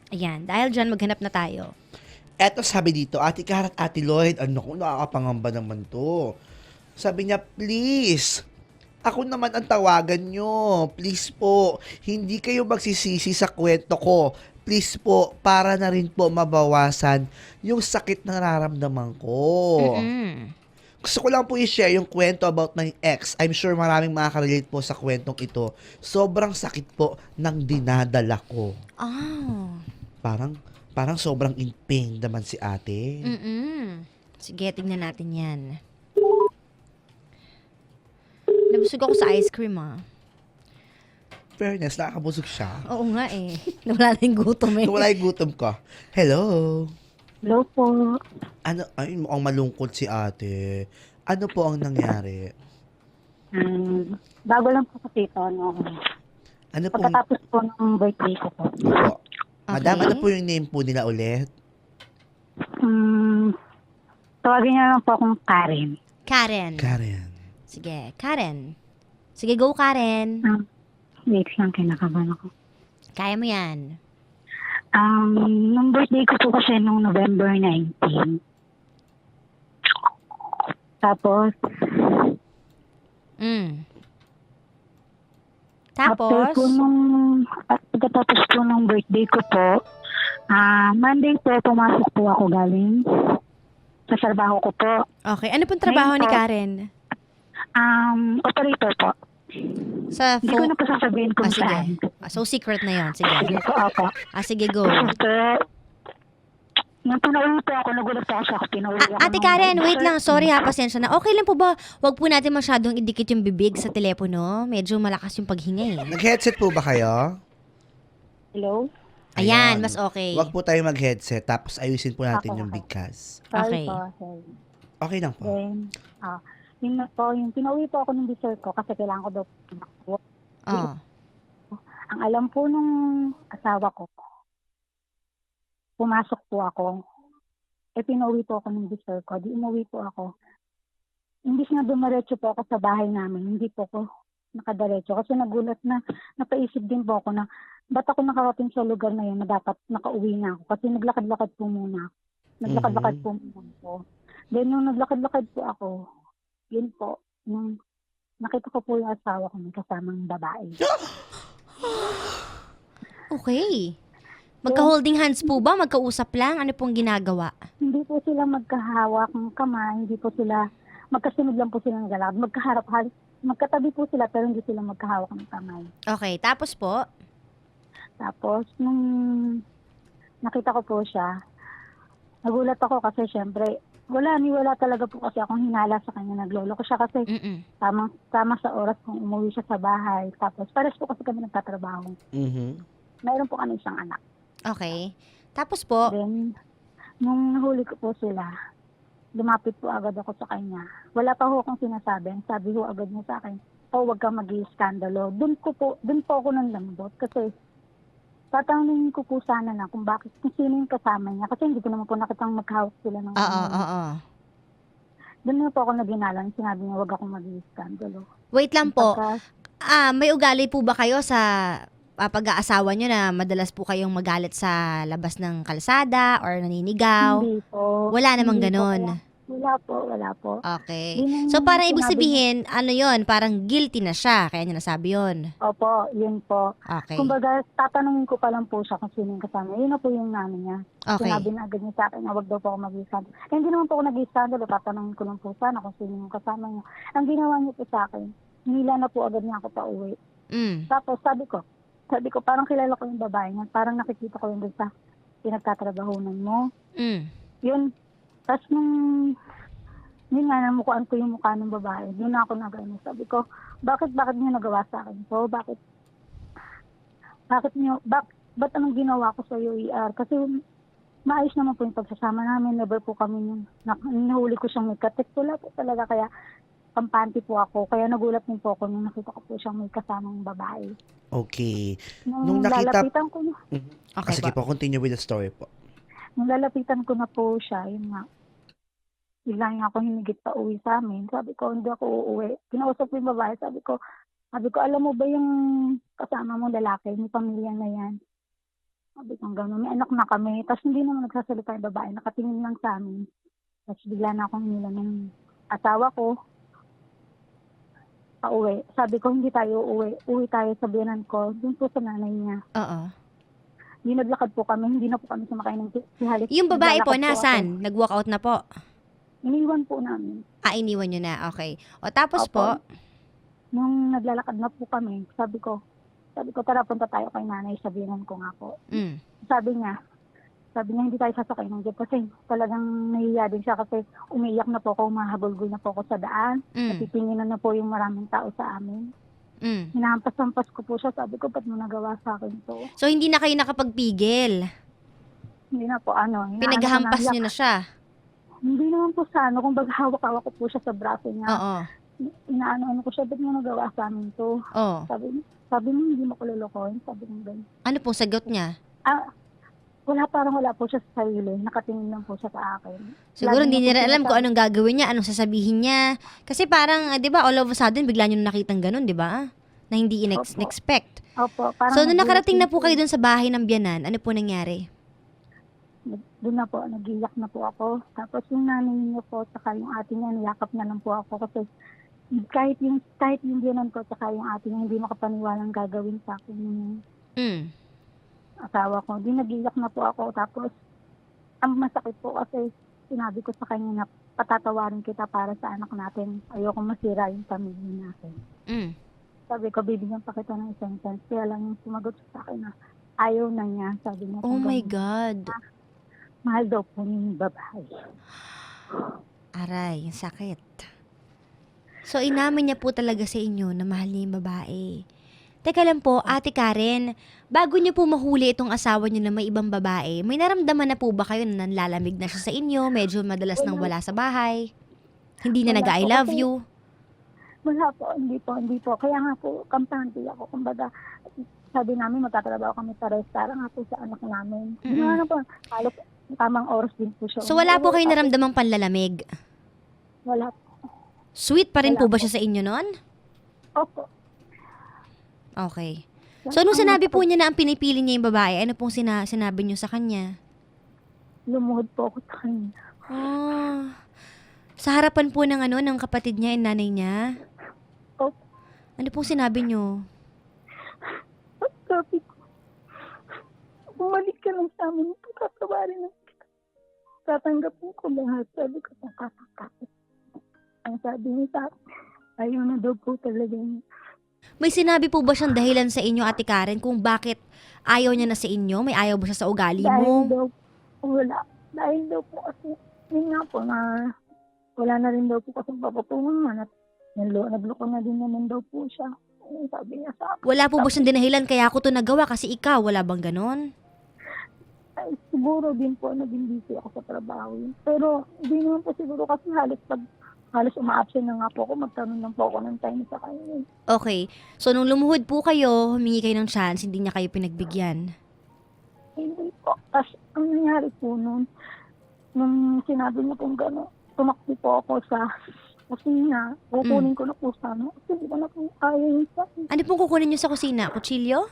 Ayan, dahil dyan maghanap na tayo. Eto sabi dito, Ate Kara at Ate Lloyd, ano ko, nakakapangamba naman to. Sabi niya, please, ako naman ang tawagan nyo. Please po, hindi kayo magsisisi sa kwento ko. Please po, para na rin po mabawasan yung sakit na nararamdaman ko. Mm-mm. Gusto ko lang po i-share yung kwento about my ex. I'm sure maraming makaka-relate po sa kwentong ito. Sobrang sakit po ng dinadala ko. Ah. Parang, parang sobrang in pain naman si ate. Mm-mm. Sige, tingnan natin yan. Nabusog ako sa ice cream, ah. Fairness, nakakabusog siya. Oo nga eh. Nawala na yung gutom eh. Nawala yung gutom ko. Hello? Hello po. Ano, ay, mukhang malungkot si ate. Ano po ang nangyari? Bago lang po kasi ito, no? Ano pong, Pagkatapos po ng birthday ko po. opo. Madam, ano Okay. po yung name po nila ulit? Um, Tawagin niya lang po akong Karen. Karen. Karen. Sige, Karen. Sige, go Karen. Wait lang, kinakabahan ako. Kaya mo yan. Nung birthday ko po kasi nung November 19. Tapos, Mm. after Tapos, po pagkatapos po nung birthday ko po, Monday po, pumasok po ako galing sa trabaho ko po. okay. Ano pong trabaho Ngayon ni po, Karen? Operator po. Sa Hindi ko phone? na po sasabihin kung Sige. saan. So, secret na yon. Sige. Sige po, opo. Sige, go. After, nung pinauwi po ako, nagulat po ako sa ako, pinauwi ako. Ate Karen, wait lang. Sorry ha, pasensya na. Okay lang po ba? Huwag po natin masyadong idikit yung bibig sa telepono. Medyo malakas yung paghinga eh. Nag-headset po ba kayo? Hello? Ayan, mas okay. Huwag po tayo mag-headset, tapos ayusin po natin Okay, yung okay. bigkas. Okay. Sorry po, sorry. Okay lang po. Then, yun na po, yung pinauwi po ako ng dessert ko kasi kailangan ko daw po tumakbo. Oh. Ang alam po nung asawa ko, pumasok po ako. Pinauwi po ako ng dessert ko. Di umuwi po ako. Imbis na dumiretso po ako sa bahay namin, hindi po ako nakadiretso. Kasi nagulat na, napaisip din po ako na, ba't ako nakarating sa lugar na yun na dapat nakauwi na ako? Kasi naglakad-lakad po muna ako. Naglakad-lakad po muna ako. Then, nung naglakad-lakad po ako, yun po, nung nakita ko po yung asawa ko, may kasamang babae. Okay. Magka-holding hands po ba? Magkausap lang? Ano pong ginagawa? Hindi po sila magkahawak ng kamay, hindi po sila, magkasunod lang po sila ng galakad. Magkatabi po sila pero hindi sila magkahawak ng kamay. Okay, tapos po? Tapos, nung nakita ko po siya, nagulat ako kasi syempre, wala talaga po kasi akong hinala sa kanya. Naglolo ko siya kasi Mm-mm. tama sa oras kung umuwi siya sa bahay. Tapos, pares po kasi kami nagtatrabaho. Mhm. Mayroon po kami isang anak. Okay. Tapos po? Then, nung nahuli ko po sila, lumapit po agad ako sa kanya. Wala pa ho akong sinasabi. Ang sabi ho agad niya sa akin, huwag kang mag-iiskandalo. Doon po ako ng lambot kasi tatanungin ko po sana na kung sino yung kasama niya. Kasi hindi ko naman po nakitang maghawak sila ng Oo, ano. oo. Doon na po ako naginalang. Sinabi niya, huwag akong mag-iiskandalo. Wait lang po. Pagka, May ugali po ba kayo sa pag-aasawa nyo na madalas po kayong magalit sa labas ng kalsada or naninigaw? hindi po. Wala namang Hindi po. ganon. Wala po. Okay. Yun ang So, parang ibig sinabi sabihin, ano yon, parang guilty na siya, kaya niya nasabi yon. Opo, yun po. Okay. Kumbaga, tatanungin ko pa lang po siya kung sino yung kasama. Yun na po yung nanay niya. Okay. Sinabi na agad niya sa akin na wag daw po ako mag-iskandalo. Hindi naman po ako nag-iskandalo. Tatanungin ko lang po sana kung sino yung kasama niya. Ang ginawa niya po sa akin, nila na po agad niya ako pa uwi. Tapos sabi ko, parang kilala ko yung babae niya. Parang nakikita ko yung doon sa pinagtatrabahunan mo. Yun. Tapos yun nga, namukuan ko yung mukha ng babae. Yun na ako nag-ano. Sabi ko, bakit niyo nagawa sa akin? So, ba't anong ginawa ko sa UER? Kasi maayos naman po yung pagsasama namin. Never po kami nahuli ko siyang may katek. Wala po talaga. Kaya kampante po ako. Kaya nagulat din po ako nung nakita ko po siyang may kasamang babae. Okay. Nung Nung nakita... lalapitan ko na, Okay Sige po, continue with the story po. nung lalapitan ko na po siya, yun nga, bigla niya ako hinigit pa uwi sa amin. Sabi ko, hindi ako uuwi. Kinausap ko yung babae. Sabi ko, alam mo ba yung kasama mo lalaki, yung pamilya na yan? Sabi ko gano'n, may anak na kami. Tapos hindi naman nagsasalita yung babae, nakatingin lang sa amin. Tapos bigla na akong nila ng asawa ko, pauwi. Sabi ko, hindi tayo uuwi. Uwi tayo sa biyanan ko, dun po sa nanay niya. Oo. Hindi naglakad po kami, hindi na po kami sumakay ng halos. Yung babae po, naglalakad ako. nasan? Nag-walk out na po? Iniwan po namin. Iniwan nyo na. Okay. O tapos Opo. po? Nung naglalakad na po kami, sabi ko, tara punta tayo kay nanay, sabihan ko nga po. Mm. Sabi niya, hindi tayo sasakay ng jeep kasi talagang nahihiya din siya kasi umiiyak na po ako, mahabulgol na po ako sa daan. Mm. Natitinginan na po yung maraming tao sa amin. Mm. Hinahampas-hampas ko po siya, sabi ko, ba't mo nagawa sa akin to? So, hindi na kayo nakapagpigil? Hindi na po, Pinaghampas nyo na siya? Hindi naman po sa kung hawak-hawak ko po siya sa braso niya. Oo. Inaano ko siya, ba't mo nagawa sa amin to? Oo. Sabi mo, hindi mo ko lulukoyin. Sabi mo, ganyan. Ano pong sagot niya? Wala po siya sa sarili. Nakatingin lang po siya sa akin. Siguro Lagi hindi niya po niya alam kung sinasabi- anong gagawin niya, anong sasabihin niya. Kasi parang, di ba, all of a sudden, bigla nyo nakitang ganun, di ba? Na hindi Opo. in-expect. Opo, parang So, nung nakarating na nagulat po kayo dun sa bahay ng biyanan, ano po nangyari? Doon na po, nagiyak na po ako. Tapos yung nanay niya po, saka yung ate niya, niyakap na lang po ako kasi kahit yung biyanan ko, saka yung ate niya, hindi makapaniwalang gagawin sa akin yung Mm. asawa ko. Di nagiyak na po ako. Tapos, ang masakit po kasi sinabi ko sa kanya na patatawarin kita para sa anak natin. Ayoko masira yung pamilya natin. Mm. Sabi ko, bibigyan pa kita ng isang chance. Kaya lang yung sumagot siya sa akin na ayaw na niya. Sabi niya, Oh my ganun. God. Mahal daw po niya yung babae. Aray, yung sakit. So, inamin niya po talaga sa inyo na mahal niya yung babae. Teka lang po, Ate Karen, bago niyo po mahuli itong asawa niyo na may ibang babae, may naramdaman na po ba kayo na nanlalamig na siya sa inyo? Medyo madalas nang wala sa bahay? Hindi na Wala nag-I po love kasi- you? Wala po, hindi po. Kaya nga po, kampante ako. Kumbaga, sabi namin magtatrabaho kami pares para nga po sa anak namin. Mm-mm. Ano po, halos tamang oras din po siya. So, wala po kayo Tapos, naramdamang panlalamig? Wala po. Sweet pa rin Wala po ba po. siya sa inyo noon? Opo. Okay. So, nung sinabi po niya na ang pinipili niya yung babae, ano pong sinabi niyo sa kanya? Lumuhod po ako sa kanya. Ah. Sa harapan po ng kapatid niya and nanay niya? Opo. Ano pong sinabi niyo? Sabi ko, bumalik ka lang sa amin, tatawarin na kita. Tatanggapin ko lahat. Sabi ko, tatanggapin. Ang sabi niya sa akin, ayaw na daw po talaga niya. May sinabi po ba siyang dahilan sa inyo, Ate Karen, kung bakit ayaw niya na sa inyo? May ayaw ba siya sa ugali Dahil mo? daw, wala. Dahil daw po kasi, yun nga po na, wala na rin daw po kasi papatungan man at nagloko na din naman daw po siya. Ayun, sabi niya sa akin. Wala po ba siyang dinahilan kaya ako to nagawa kasi ikaw? Wala bang ganon? Ay, siguro din po naging busy ako sa trabaho. Pero hindi naman po siguro kasi halos uma-absent na nga po ako, magtanong lang po ako ng time sa kanya. Okay. So, nung lumuhod po kayo, humingi kayo ng chance, hindi niya kayo pinagbigyan. Hindi po. Tapos, ang nangyari po noon, nung sinabi niya pong gano'n, tumakbo po ako sa kusina. Kukunin ko na po sana. Kasi hindi ko na po kaya yun sa akin. Ano pong kukunin niyo sa kusina? Kutsilyo?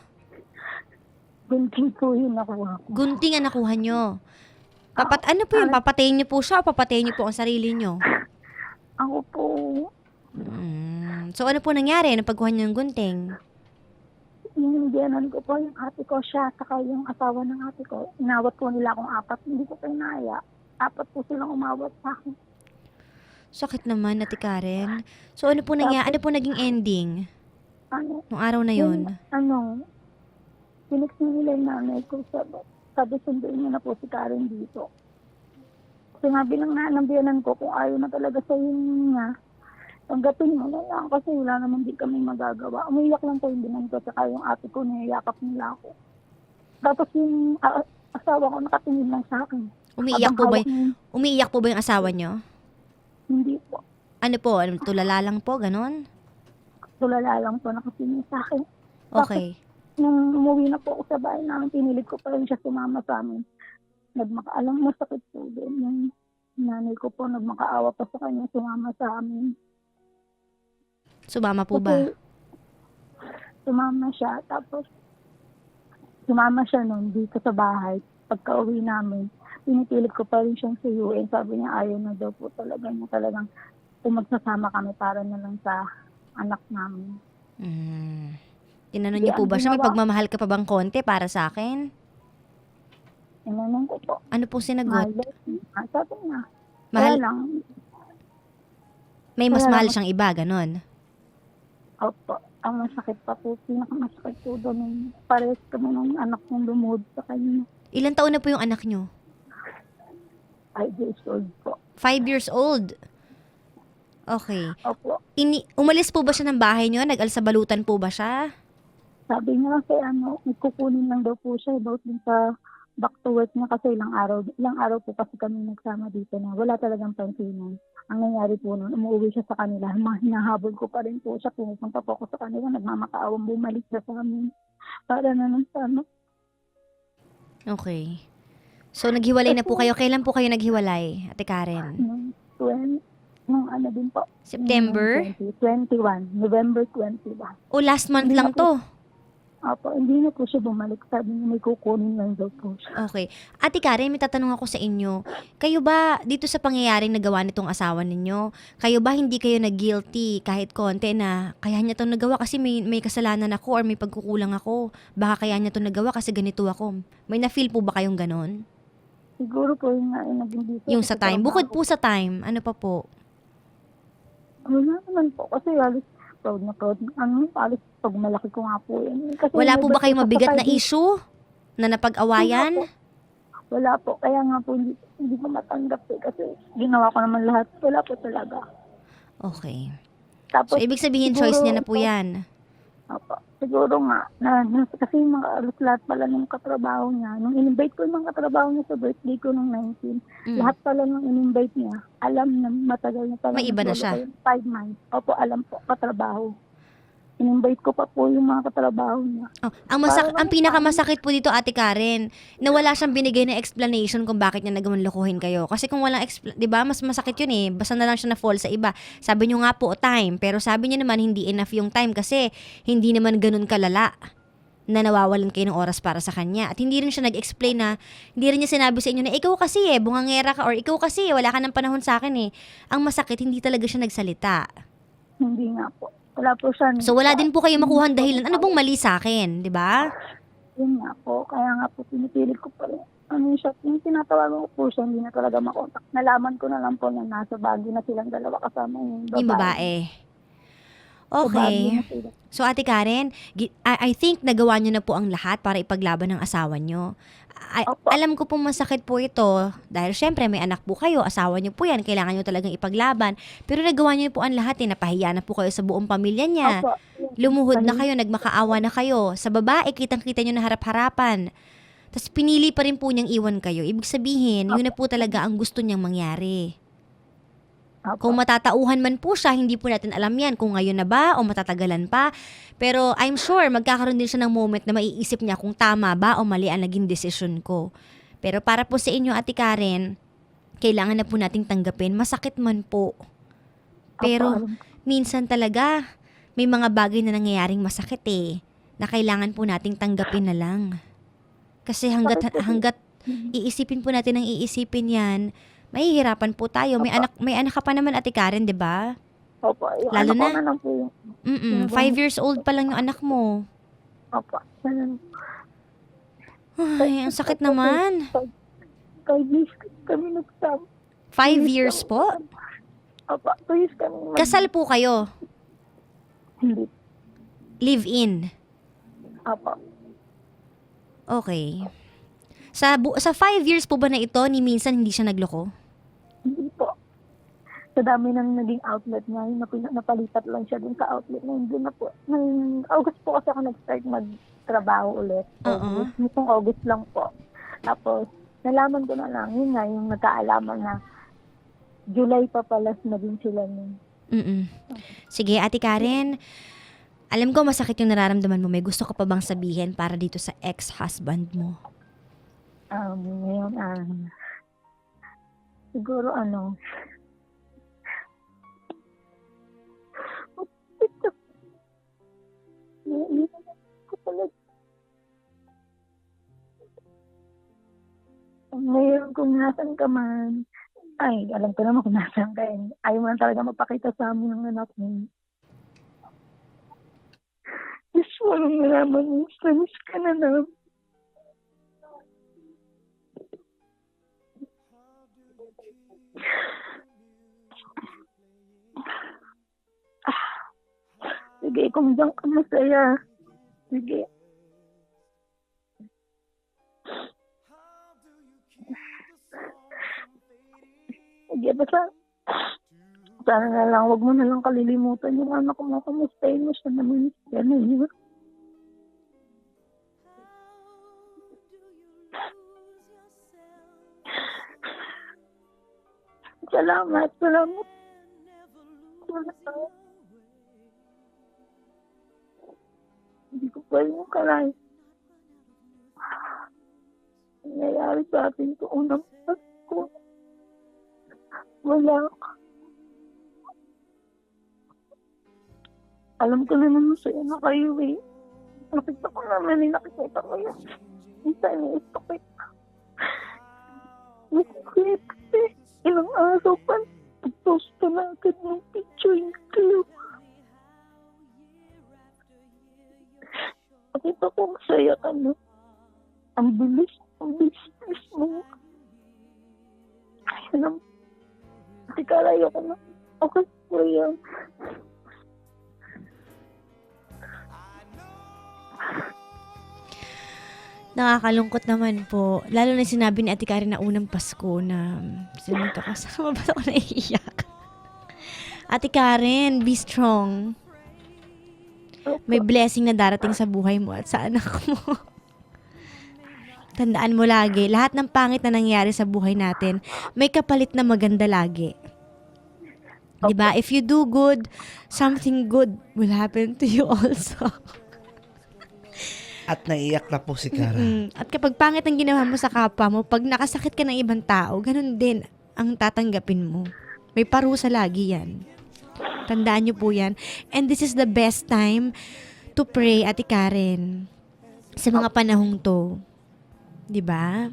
Gunting po yun nakuha ko. Gunting ang nakuha niyo. Ano po yun? Papatayin niyo po siya o papatayin niyo po ang sarili niyo? Ako po, So, ano po nangyari? Ano pagkuha niyo ng gunting? Inimbyanan ko po yung ate ko siya, saka yung asawa ng ate ko. Inawat po nila akong apat, hindi ko pa inaya. Apat po silang umawat sa akin. Sakit naman, Ate Karen. So, ano po nangyari? Ano po naging ending Ano, nung araw na yon? Pinex nila yung nanay ko, sabi sunduin niya na po si Karen dito. Sinabi lang na ng biyanan ko kung ayaw na talaga sa niya, tanggapin mo na lang kasi wala naman din kami magagawa. Umiyak lang po yung biyanan ko, saka yung ate ko, niyayakap nila ako. Tapos yung asawa ko nakatingin lang sa akin. Umiiyak po Habang ba, hawak niya- umiiyak po ba yung asawa niyo? Hindi po. Ano po? Tulala lang po? Ganon? Tulala lang po nakatingin sa akin. Okay. Nung umuwi na po ako sa bahay namin, pinilit ko pa rin siya sumama sa amin. Nagmakaalang masakit po din. Yung nanay ko po, nagmakaawa pa sa kanya, sumama sa amin. Sumama po ba? Kasi sumama siya, tapos sumama siya nun dito sa bahay. Pagka-uwi namin, pinipilit ko pa rin siyang suyuin. Sabi niya ayaw na daw po talaga niya talagang kung magsasama kami para na lang sa anak namin. Tinanong Hindi, niyo po ang ba siya, may ginawa- pagmamahal ka pa bang konti para sa akin? Inanong ko po, Ano po sinagot? mahal. Sabi niya, Mahal, kaya lang, may mas kaya mahal lang- siyang iba, ganon. opo, ang masakit pa po, pinakamasakit po doon, yung parehas kami ng anak kong lumuhod sa kanya. Ilang taon na po yung anak niyo? 5 years old po. 5 years old. Okay. Opo, Umalis po ba siya ng bahay niyo? Nag-alsabalutan po ba siya? sabi niya kasi kukunin lang daw po siya about din sa back to work niya kasi ilang araw po kasi kami nagsama dito na wala talagang pansinan. Ang nangyari po noon, umuwi siya sa kanila. Hinahabol ko pa rin po siya. Pumupunta po ako sa kanila. Nagmamakaawang bumalik siya sa amin. Para na nang sana. Okay. So, naghiwalay na po kayo. Kailan po kayo naghiwalay, Ate Karen? Nung ano din po. September? 21. November 21. O last month Hindi lang na po. to? Opo, hindi na po siya bumalik. Sabi niya may kukunin lang daw po siya. Okay. Ate Karen, may tatanong ako sa inyo. Kayo ba, dito sa pangyayaring nagawa nitong asawa ninyo, kayo ba hindi kayo nag-guilty kahit konti na kaya niya to nagawa kasi may kasalanan ako or may pagkukulang ako? Baka kaya niya to nagawa kasi ganito ako. May na-feel po ba kayong ganon? Siguro po yung nga naging dito. Yung sa time. Bukod po sa time, ano pa po? Wala naman po. Kasi halos proud na proud. Halos pag malaki ko nga po yan. Kasi Wala po ba kayong mabigat na issue? issue na napag-awayan? Wala po. Kaya nga po hindi ko matanggap eh. Kasi ginawa ko naman lahat. Wala po talaga. Okay. Tapos, So, ibig sabihin, siguro choice niya na po ito- yan. Opo. Siguro nga, kasi yung mga alos lahat pala ng katrabaho niya, nung in-invite ko yung mga katrabaho niya sa birthday ko nung 19, lahat pala nung in-invite niya, alam na matagal na pala. May iba na naglolo siya. ko yung 5 months. Opo, alam po, katrabaho. In-invite ko pa po yung mga katrabaho niya. Oh, Parang ang pinakamasakit po dito, Ate Karen, na wala siyang binigay na explanation kung bakit niya nagawang lokohin kayo. Kasi kung walang 'di ba, mas masakit 'yun eh. Basta na lang siya na fall sa iba. Sabi niyo nga po time, pero sabi niya naman hindi enough yung time kasi hindi naman ganun kalala na nawawalan kayo ng oras para sa kanya. At hindi rin siya nag-explain na, hindi rin niya sinabi sa inyo na ikaw kasi bungangera ka or ikaw kasi wala ka ng panahon sa akin eh. Ang masakit, hindi talaga siya nagsalita. Hindi nga po. Wala po siya. So wala din po kayo makuhang dahilan. Ano bang mali sa akin, 'di ba? Yun nga po. Kaya nga po, pinipilit ko pa rin. Yung tinatawagan ko po siya, hindi na talaga makontak. Nalaman ko na lang po na nasa Baguio na silang dalawa kasama yung babae. Yung babae. Sa Baguio Okay. na sila. So Ate Karen, I think nagawa niyo na po ang lahat para ipaglaban ng asawa niyo. Opo. Alam ko po masakit po ito dahil syempre may anak po kayo, asawa niyo po yan, kailangan niyo talagang ipaglaban. Pero nagawa niyo po ang lahat eh, napahiya na po kayo sa buong pamilya niya. Opo. Lumuhod na kayo, nagmakaawa na kayo. Sa babae, kitang-kita niyo na harap-harapan. Tapos pinili pa rin po niyang iwan kayo. Ibig sabihin, yun na po talaga ang gusto niyang mangyari. Opo. Kung matatauhan man po siya, hindi po natin alam yan kung ngayon na ba o matatagalan pa. Pero I'm sure magkakaroon din siya ng moment na maiisip niya kung tama ba o mali ang naging desisyon ko. Pero para po sa inyo, Ate Karen, kailangan na po nating tanggapin. Masakit man po. Pero Opo, alam ko. minsan talaga, may mga bagay na nangyayaring masakit eh, na kailangan po nating tanggapin na lang. Kasi hanggat iisipin po natin ang iisipin yan, mahihirapan po tayo. May anak ka pa naman, Ate Karen, 'di ba? Opo. Yung Lalo anak ko na? na lang po yung. 5 years old pa lang yung anak mo. Opo. Ganun. Ay, ang sakit naman. 5 years kami nagsama. 5 years po? Opo. 2 years kami. Kasal po kayo? Hindi. Live-in? Opo. Okay. Sa 5 years po ba na ito, ni minsan hindi siya nagloko? Hindi po. Sa dami ng naging outlet niya, yung napalipat lang siya dun sa outlet na yun. Doon na po. Ngayong August po kasi ako nag-start magtrabaho ulit. Oo. Nitong August lang po. Tapos, nalaman ko na lang, yun nga, yung nagkaalaman na July pa pala na din sila nun. Sige, Ate Karen, alam ko masakit yung nararamdaman mo. May gusto ka pa bang sabihin para dito sa ex-husband mo? Ngayon, siguro kung nasan ka man. Ay, alam ko naman kung nasan ka eh. Ayaw mo lang talaga mapakita sa amin ng anak mo. Gusto mo nang nalaman mo, miss ka na namin. Sige, kung diyan ka masaya. Sige. Sige, basta sana na lang, wag mo na lang kalilimutan yung anak mo. Kamustahin mo siya naman. Yan na yun. Salamat. Salamat. Salamat. Hindi ko pa yung kalay. Nangyayari sa atin ito unang Pasko. Wala ka. Alam ko na naman sa'yo na kayo eh. Nakita ko naman eh, nakikita ko yun. Minsan iniisip ko eh. Nakikita eh. Ilang araw pa. Pag-post pa na agad ng picture niyo. Nakita ko masaya ka na. Ang bilis mo. Ay, alam. Hindi ka layo ko na. Okay, kuya. Nakakalungkot naman po. Lalo na sinabi ni Ate Karen na unang Pasko na sinunto ka. Saan ba ako naiiyak? Ate Karen, be strong. May blessing na darating sa buhay mo at sa anak mo. Tandaan mo lagi, lahat ng pangit na nangyari sa buhay natin, may kapalit na maganda lagi. Diba? If you do good, something good will happen to you also. At naiyak na po si Kara. At kapag pangit ang ginawa mo sa kapwa mo, pag nakasakit ka ng ibang tao, ganun din ang tatanggapin mo. May parusa lagi yan. Tandaan niyo po yan. And this is the best time to pray, Ate Karen. Sa mga panahong to. 'Di ba?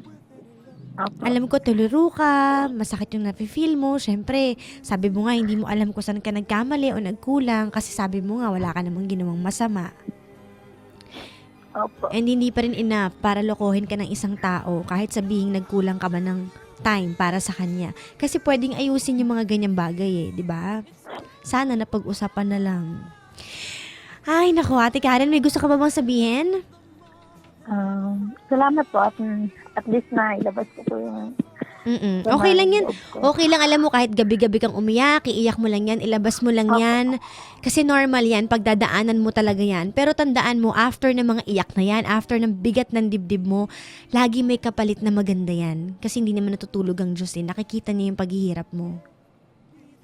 Alam ko, tuluro ka, masakit yung nafe-feel mo. Siyempre, sabi mo nga, hindi mo alam kung saan ka nagkamali o nagkulang kasi sabi mo nga, wala ka namang ginawang masama. Opo. And hindi pa rin enough para lokohin ka ng isang tao kahit sabihin nagkulang ka ba ng time para sa kanya. Kasi pwedeng ayusin yung mga ganyang bagay eh, di ba? Sana napag-usapan na lang. Ay, naku, Ate Karen, may gusto ka ba bang sabihin? Salamat po at least na ilabas ko po yung Okay lang yan. Okay lang, alam mo, kahit gabi-gabi kang umiyak, iiyak mo lang yan, ilabas mo lang yan. Kasi normal yan, pagdadaanan mo talaga yan. Pero tandaan mo, after ng mga iyak na yan, after ng bigat ng dibdib mo, lagi may kapalit na maganda yan. Kasi hindi naman natutulog ang Diyos eh. Nakikita niya yung paghihirap mo.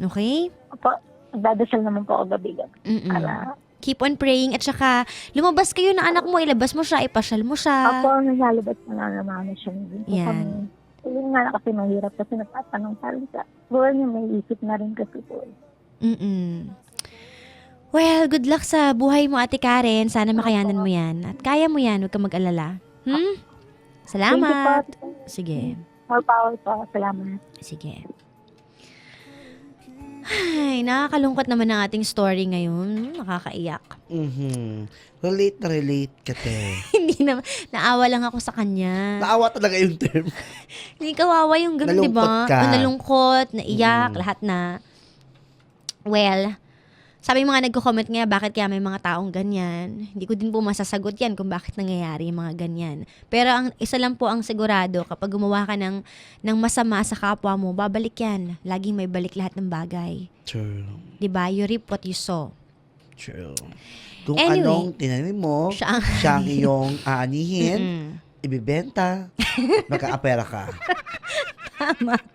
Okay? Opo, nagdadasal naman po ako gabi-gabi. Para, Keep on praying at saka lumabas kayo ng anak mo, ilabas mo siya, ipasyal mo siya. ako, naglalabas na naman siya. Yan. Yun nga na kasi mahirap kasi nagtatanong parang sa buwan niya may isip na rin kasi po. Well, good luck sa buhay mo, Ate Karen. Sana makayanan mo yan. At kaya mo yan, huwag ka mag-alala. Salamat. Thank you po. Sige. More power po. Salamat. Sige. Ay, nakakalungkot naman ang ating story ngayon. Nakakaiyak. Relate na relate ka, te. Hindi naman. Naawa lang ako sa kanya. Naawa talaga yung term. Hindi kawawa yung ganun, di ba? Nalungkot ka. Nalungkot, naiyak, lahat na. Well, sabi mga nagko-comment nga, bakit kaya may mga taong ganyan? Hindi ko din po masasagot yan kung bakit nangyayari yung mga ganyan. Pero ang isa lang po ang sigurado, kapag gumawa ka ng masama sa kapwa mo, babalik yan. Laging may balik lahat ng bagay. True. Diba? You reap what you sow. True. Kung Anyway, anong tinanim mo, siya siya ang iyong aanihin, ibibenta, magkaapera ka. Tama.